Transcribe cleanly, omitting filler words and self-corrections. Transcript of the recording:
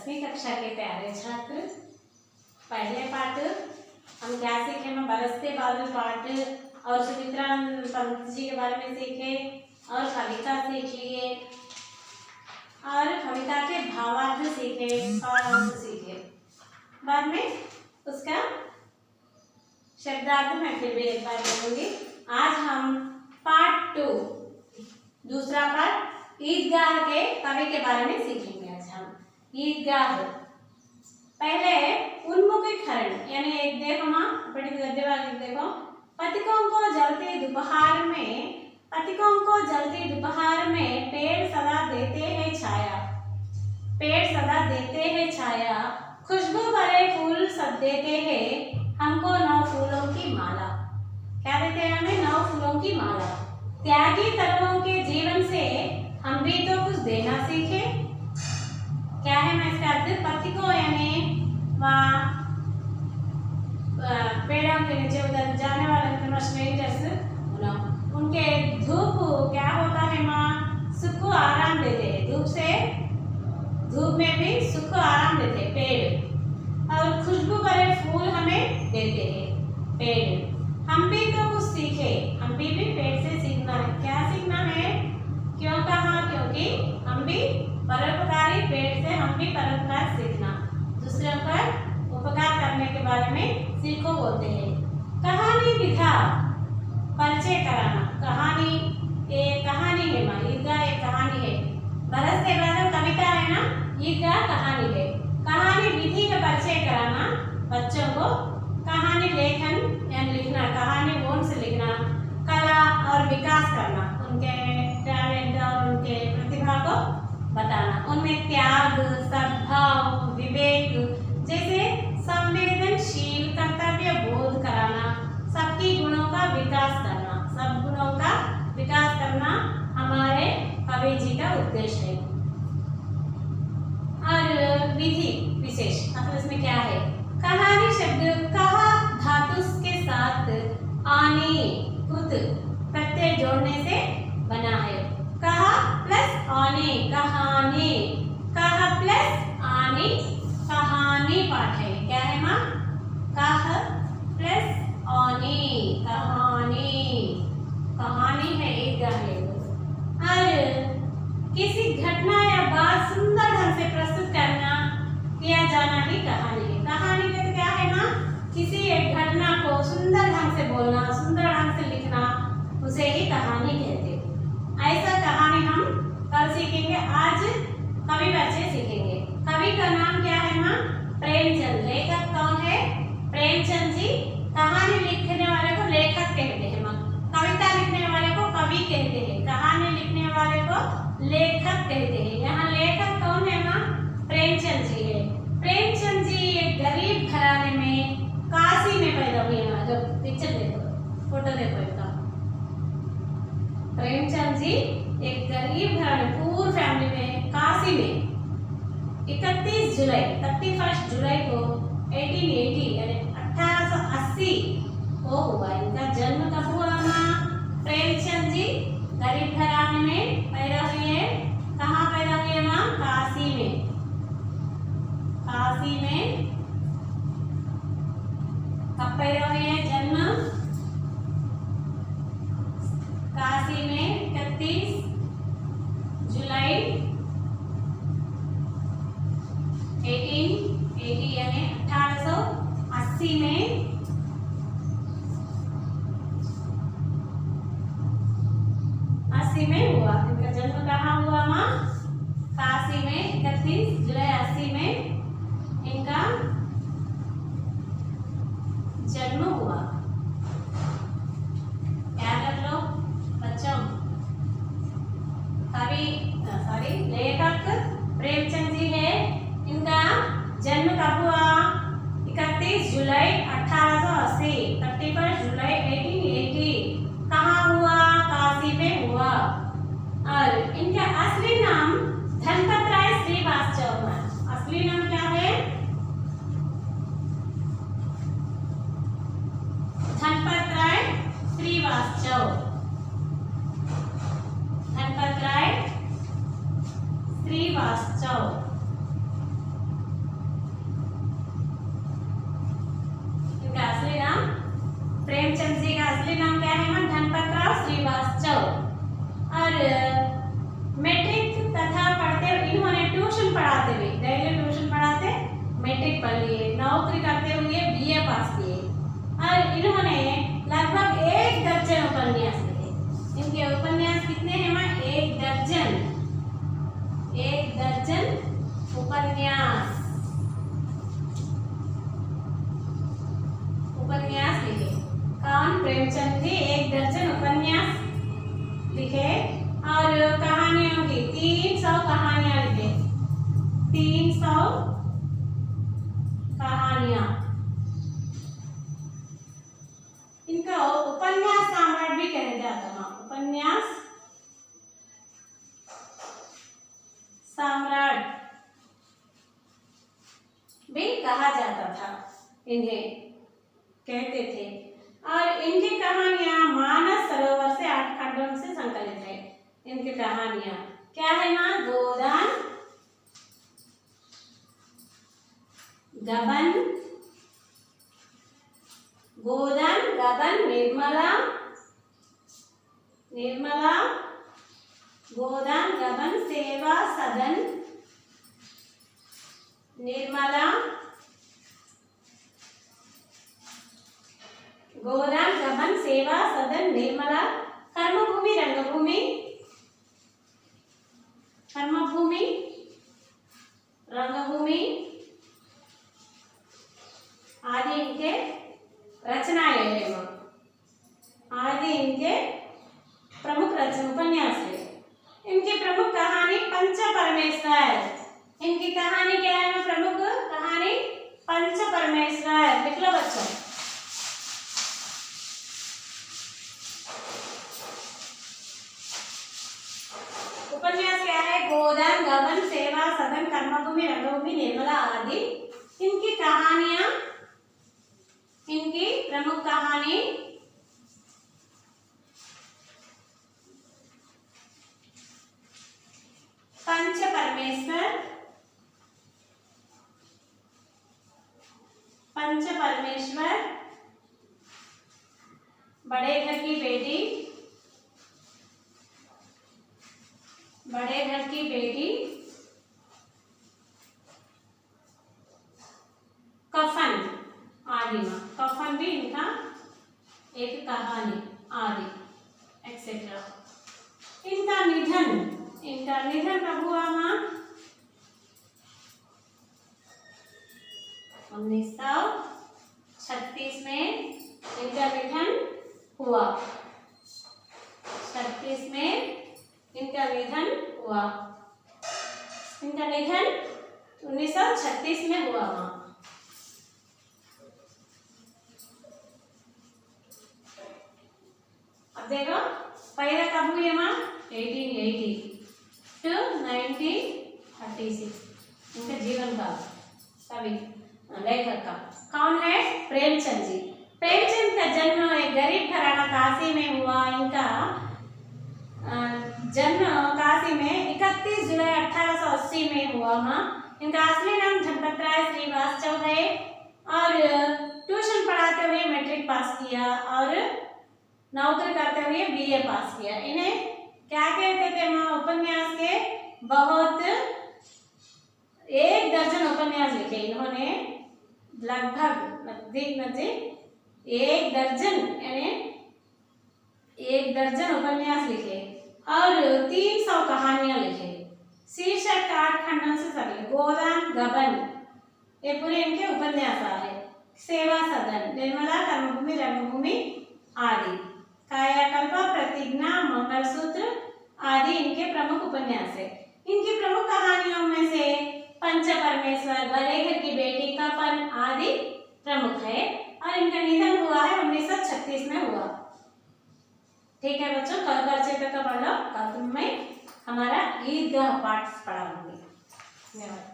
10वीं कक्षा के प्यारे छात्र, पहले पाठ हम क्या सीखे? मैं बरसते बादल पाठ और सुमित्रानंद पंत जी के बारे में सीखे और कविता सीख लिए और कविता के भावार्थ सीखे और अर्थ सीखे। बाद में उसका शब्दार्थ मैं फिर भी एक बार बोलूंगी। आज हम पार्ट 2 दूसरा पार्ट ईदगाह के कवि के बारे में सीखेंगे। आज हम ईदगाह पहले उन्मुखीकरण यानी एक देखो माँ बड़ी गद्य वाली देखो। पथिकों को जलती दोपहर में पेड़ सदा देते हैं छाया, पेड़ सदा देते हैं छाया, खुशबू भरे फूल सब देते हैं हमको 9 फूलों की माला। क्या देते हैं हमें? 9 फूलों की माला। त्यागी तत्वों के जीवन से हम भी तो कुछ देना सीखे। क्या है मैं इसका अर्थ? पथिकों यानी वहाँ पेड़ों के नीचे उधर जाने वाले स्ट्रेंजर्स, उनके धूप क्या होता है माँ? सुख को आराम देते हैं। धूप में भी सुख को आराम देते हैं पेड़, और खुशबू भरे फूल हमें देते हैं पेड़। हम भी तो कुछ सीखे, हम भी पेड़ से सीखना है। क्या सीखना है? क्यों कहा? क्योंकि हम भी परोपकारी, पेड़ से हम भी परोपकार सीखना, दूसरों पर उपकार करने के बारे में सीखो बोलते हैं। कहानी विधा परिचय कराना, कहानी है माँ। ईदगाह एक कहानी है। बरसते बादल कविता है ना, ईदगाह कहानी है। कहानी विधि का परिचय कराना बच्चों को, कहानी लेखन यानी लिखना, कहानी बोल से लिखना, कला और विकास करना, उनके टैलेंट और उनके प्रतिभा को बताना, उनमें त्याग, सद्भाव, विवेक जैसे संवेदनशील कर्तव्य बोध कराना, सबकी गुणों का विकास करना, सब गुणों का विकास करना हमारे कवि जी का उद्देश्य है। और विधि विशेष मतलब इसमें क्या है? कहानी शब्द कहा धातु के साथ आने कृत प्रत्यय जोड़ने से बना है। कहा प्लस आने, कहानी, कहा प्लस आने, कहानी पाठ है। क्या है माँ? कहा प्लस आने, कहानी है ईदगाह है। और किसी घटना या बात सुंदर ढंग से प्रस्तुत करना, किया जाना ही कहानी है। कहानी का तो क्या है ना? किसी एक घटना को सुंदर ढंग से बोलना, सुंदर ढंग से लिखना, उसे ही कहानी कहते हैं। ऐसा कहानी हम कल सीखेंगे। आज कवि परिचय सीखेंगे। कवि का नाम क्या है माँ? प्रेमचंद। लेखक कौन है? प्रेमचंद जी। कहानी लिखने वाले को लेखक कहते हैं माँ। कविता लिखने वाले को कवि कहते हैं, कहानी लिखने वाले को लेखक कहते हैं। यहाँ लेखक कौन है माँ? प्रेमचंद जी है। प्रेमचंद जी एक गरीब घराने में काशी में पैदा हुए हैं। जब पिक्चर देखो, फोटो देखो इनका। प्रेमचंद जी एक गरीब घराने, पूर फैमिली में काशी में 31 जुलाई को 1880 यानी 1880 को हुआ। इनका जन्म कब हुआ माँ? प्रेमचंद जी गरीब घराने में पैदा हुए हैं। कहाँ पैदा हुए माँ? काशी में। काशी में कब पैदा हुए हैं? जन्म काशी में 31 जुलाई 1880 यानी 1880 में हुआ। इनका जन्म कहाँ हुआ माँ? काशी में 31 जुलाई 80 में इनका जन्म हुआ। याद रख लो बच्चों। लेखक प्रेमचंद जी है। इनका जन्म कब हुआ? 31 जुलाई 1880, 31 जुलाई 1880। कहाँ हुआ? काशी में हुआ। और इनका असली नाम धनपत राय श्रीवास्तव। असली नाम और इन्होंने लगभग 1 दर्जन उपन्यास लिखे। इनके उपन्यास कितने हैं माँ? 1 दर्जन। 1 दर्जन उपन्यास लिखे। कौन? प्रेमचंद जी 1 दर्जन उपन्यास लिखे और कहानियों की 300 कहानियां लिखे। 300 कहानियां। इनका उपन्यास सम्राट भी कहा जाता है। उपन्यास सम्राट भी कहा जाता था, इन्हें कहते थे। और इनकी कहानियां मानस सरोवर से 8 खंडों से संकलित है। इनकी कहानियां क्या है माँ? गोदान, गबन, गोदान, गबन, निर्मला, गोदान, गबन, सेवा सदन, निर्मला, गोदान, गबन, सेवा सदन, निर्मला, कर्मभूमि, रंगभूमि, कर्मभूमि, रंगभूमि आदि इनके रचनाएं हैं। आदि इनके प्रमुख रचना उपन्यास है। इनकी प्रमुख कहानी पंच परमेश्वर। इनकी कहानी क्या है? प्रमुख कहानी पंच परमेश्वर। लिख लो बच्चों। उपन्यास क्या है? गोदान, गबन, सेवा सदन, कर्मभूमि, रंगभूमि, निर्मला आदि इनकी कहानियां, इनकी प्रमुख कहानी पंच परमेश्वर, बड़े घर की बेटी, कफन आदि। कफन भी इनका एक कहानी आदि एक्सेट्रा। इनका निधन कब हुआ माँ? 1936 में इनका निधन हुआ। 36 में इनका निधन हुआ। इनका निधन 1936 में हुआ माँ। अब देखो पैदा कब हुई है माँ? 1880 to 1936 इनका जीवन काल। सभी लेखक का कौन है? प्रेमचंद जी। प्रेमचंद का जन्म एक गरीब घराना काशी में हुआ। इनका जन्म काशी में 31 जुलाई 1880 में हुआ माँ। इनका असली नाम धनपत राय श्रीवास्तव है और ट्यूशन पढ़ाते हुए मैट्रिक पास किया और नौकरी करते हुए बीए पास किया। इन्हें क्या कहते थे माँ? उपन्यास के बहुत 1 दर्जन उपन्यास लिखे इन्होंने। लगभग नजदीक 1 दर्जन यानी 1 दर्जन उपन्यास लिखे और 300 कहानियां लिखे। शीर्षक 8 खंडों से सभी। गोदान, गबन ये पूरे इनके उपन्यास है। सेवा सदन, निर्मला, कर्मभूमि, रंगभूमि आदि, कायाकल्प, प्रतिज्ञा, मंगलसूत्र आदि इनके प्रमुख उपन्यास है। इनकी प्रमुख कहानियों में से पंच परमेश्वर, बड़े घर की बेटी, कफन आदि प्रमुख है और इनका निधन हुआ है 1936 में हुआ। ठीक है बच्चों, कल परिचय तक का पढ़ लो। कल मैं हमारा ईदगाह पाठ पढ़ाऊंगी। धन्यवाद।